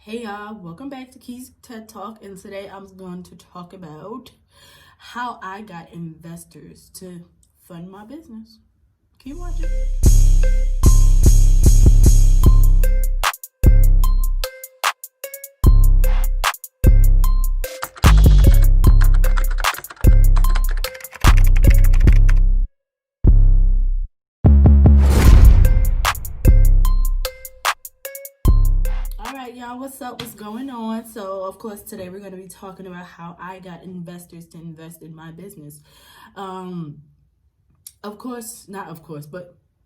Hey y'all, welcome back to Key's TED Talk, and today I'm going to talk about how I got investors to fund my business. Keep watching. Alright y'all, what's up? What's going on? So of course today we're going to be talking about how I got investors to invest in my business. But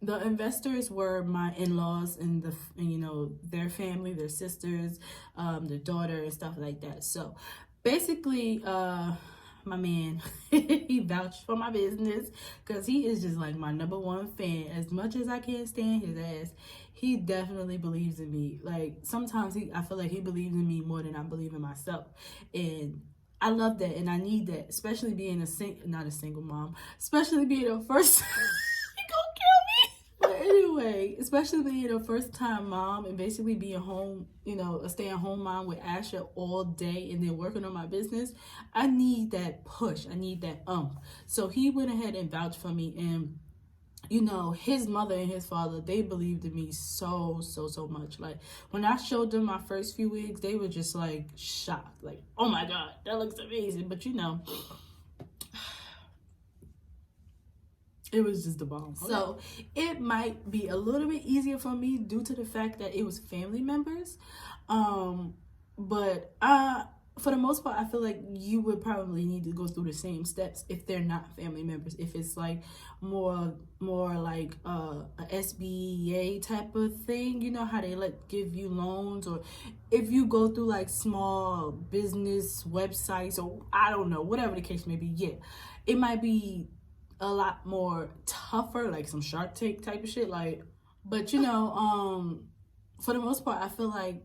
the investors were my in-laws and their family, their sisters, their daughter and stuff like that. So basically, my man, he vouched for my business because he is just like my number one fan. As much as I can't stand his ass, he definitely believes in me. Like sometimes I feel like he believes in me more than I believe in myself, and I love that and I need that, especially being not a single mom, especially being a first. He gonna kill me. But anyway, especially being a first time mom and basically being home, a stay at home mom with Asha all day and then working on my business, I need that push. I need that So he went ahead and vouched for me, and his mother and his father, they believed in me so much. Like when I showed them my first few wigs, they were just like shocked, like, oh my God, that looks amazing. But it was just the bomb. Okay. So it might be a little bit easier for me due to the fact that it was family members. But for the most part, I feel like you would probably need to go through the same steps if they're not family members. If it's like more like a SBA type of thing, you know how they give you loans, or if you go through like small business websites, or I don't know, whatever the case may be. Yeah, it might be a lot more tougher, like some Shark Tank type of shit. But for the most part, I feel like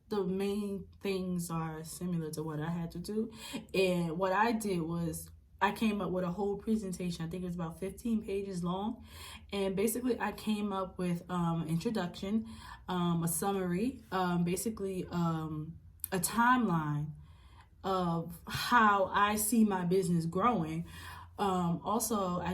the main things are similar to what I had to do. And what I did was I came up with a whole presentation. I think it was about 15 pages long. And basically I came up with introduction, a summary, basically a timeline of how I see my business growing. Also, I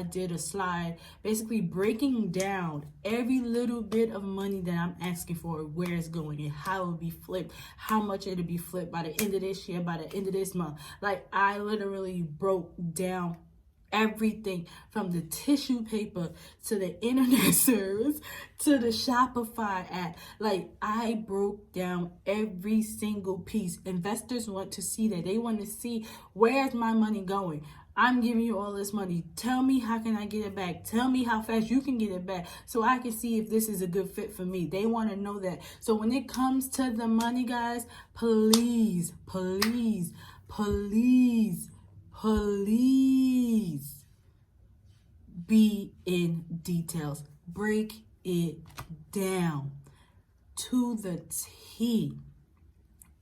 did a slide basically breaking down every little bit of money that I'm asking for, where it's going and how it'll be flipped, how much it'll be flipped by the end of this year, by the end of this month. Like I literally broke down everything from the tissue paper to the internet service to the Shopify app. Like I broke down every single piece. Investors want to see that. They want to see, where's my money going? I'm giving you all this money. Tell me, how can I get it back? Tell me how fast you can get it back so I can see if this is a good fit for me. They want to know that. So when it comes to the money, guys, please be in details. Break it down to the T.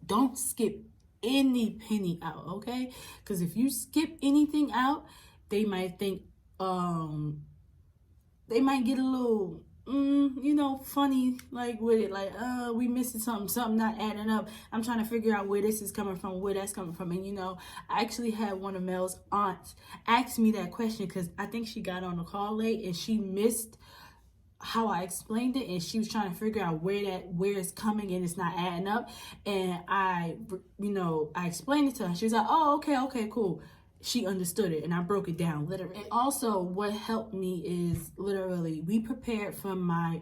Don't skip any penny out, okay? Because if you skip anything out, they might think, they might get a little funny, like with it, like we missing something not adding up. I'm trying to figure out where this is coming from, where that's coming from. And I actually had one of Mel's aunts ask me that question because I think she got on the call late and she missed how I explained it, and she was trying to figure out where it's coming and it's not adding up. And I explained it to her. She was like, oh, okay, cool. She understood it, and I broke it down literally. And also what helped me is literally we prepared for my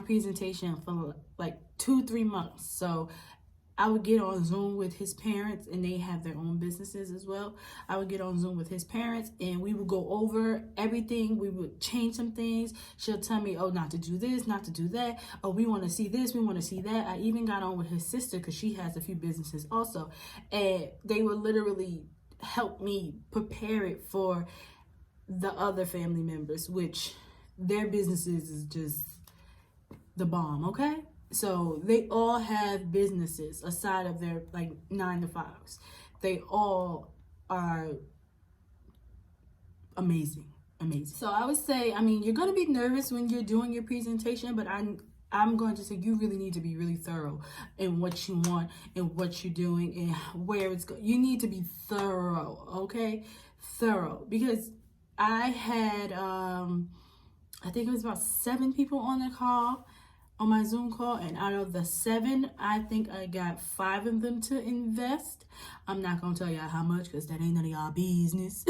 presentation for like 2-3 months. So I would get on Zoom with his parents, and they have their own businesses as well. I would get on Zoom with his parents, and we would go over everything. We would change some things. She'll tell me, oh, not to do this, not to do that. Oh, we want to see this, we want to see that. I even got on with his sister because she has a few businesses also. And they would literally help me prepare it for the other family members, which their businesses is just the bomb, okay? So they all have businesses aside of their like 9-to-5s. They all are amazing. amazing. So I would say, I mean, you're going to be nervous when you're doing your presentation, but I'm going to say you really need to be really thorough in what you want and what you're doing and where it's going. You need to be thorough, okay? Thorough. Because I had, I think it was about 7 people on the call, on my Zoom call, and out of the 7, I think I got 5 of them to invest. I'm not gonna tell y'all how much because that ain't none of y'all business.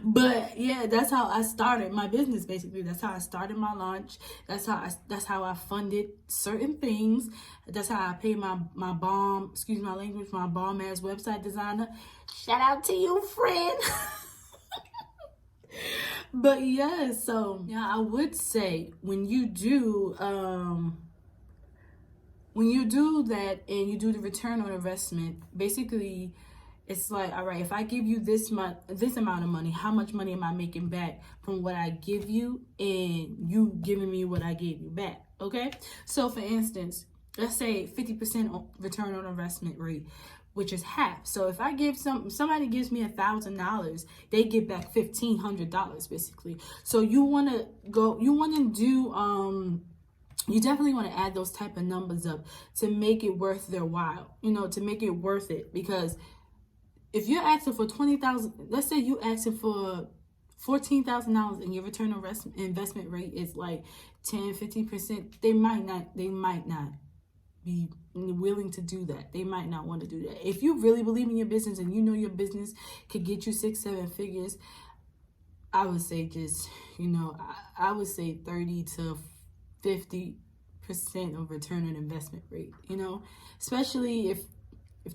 But yeah, that's how I started my business. Basically, that's how I started my launch. That's how I funded certain things. That's how I paid my bomb, excuse my language, my bomb ass website designer. Shout out to you, friend. But yeah, so yeah, I would say when you do that and you do the return on investment, basically it's like, all right, if I give you this amount of money, how much money am I making back from what I give you and you giving me what I gave you back? Okay, so for instance, let's say 50% return on investment rate, which is half. So if I give somebody gives me $1,000, they get back $1,500 basically. So you definitely want to add those type of numbers up to make it worth their while, to make it worth it. Because if you're asking for $20,000, let's say you asking for $14,000 and your return on investment rate is like 10-15%, they might not be willing to do that. They might not want to do that. If you really believe in your business and you know your business could get you 6-7 figures, I would say just, I would say 30 to 50% of return on investment rate, especially if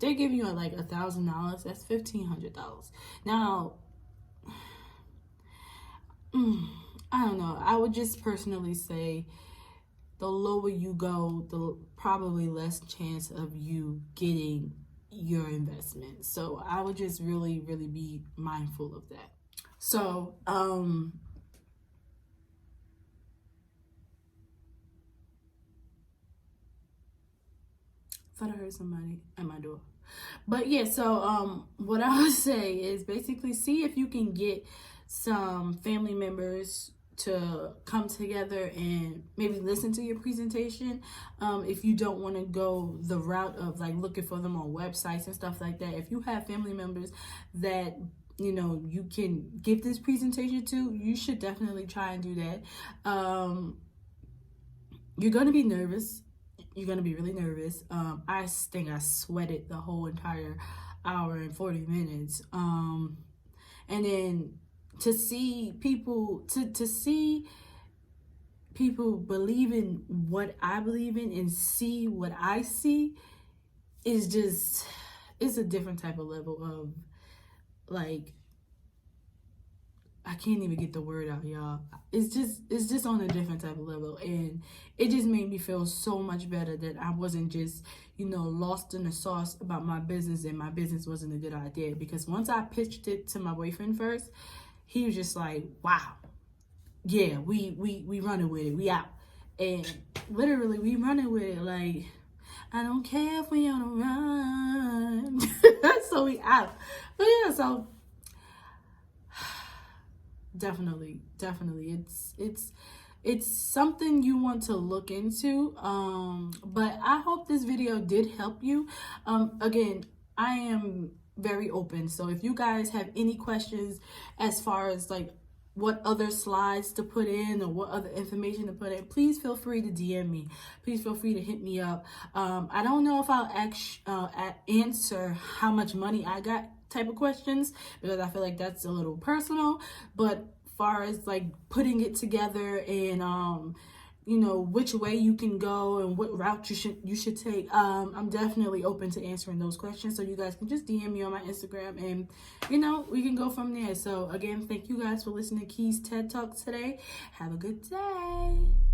they're giving you like $1,000, that's $1,500. Now, I don't know. I would just personally say the lower you go, the probably less chance of you getting your investment. So I would just really, really be mindful of that. So, thought I heard somebody at my door. But yeah, so what I would say is basically see if you can get some family members to come together and maybe listen to your presentation. If you don't want to go the route of like looking for them on websites and stuff like that, if you have family members that you can give this presentation to, you should definitely try and do that. You're going to be nervous. You're going to be really nervous. I think I sweated the whole entire hour and 40 minutes. And then to see people, to see people believe in what I believe in and see what I see is just, it's a different type of level of like, I can't even get the word out, y'all. It's just on a different type of level. And it just made me feel so much better that I wasn't just, lost in the sauce about my business and my business wasn't a good idea. Because once I pitched it to my boyfriend first, he was just like, wow, yeah, we running with it. We out. And literally we running with it. Like, I don't care if we on a run. So we out. But yeah, so definitely it's something you want to look into. But I hope this video did help you. Again, I am very open, so if you guys have any questions as far as like what other slides to put in or what other information to put in, please feel free to DM me. Please feel free to hit me up. I don't know if I'll answer how much money I got type of questions, because I feel like that's a little personal. But far as like putting it together and which way you can go and what route you should take, I'm definitely open to answering those questions. So you guys can just DM me on my Instagram and we can go from there. So again, thank you guys for listening to Key's TED Talk today. Have a good day.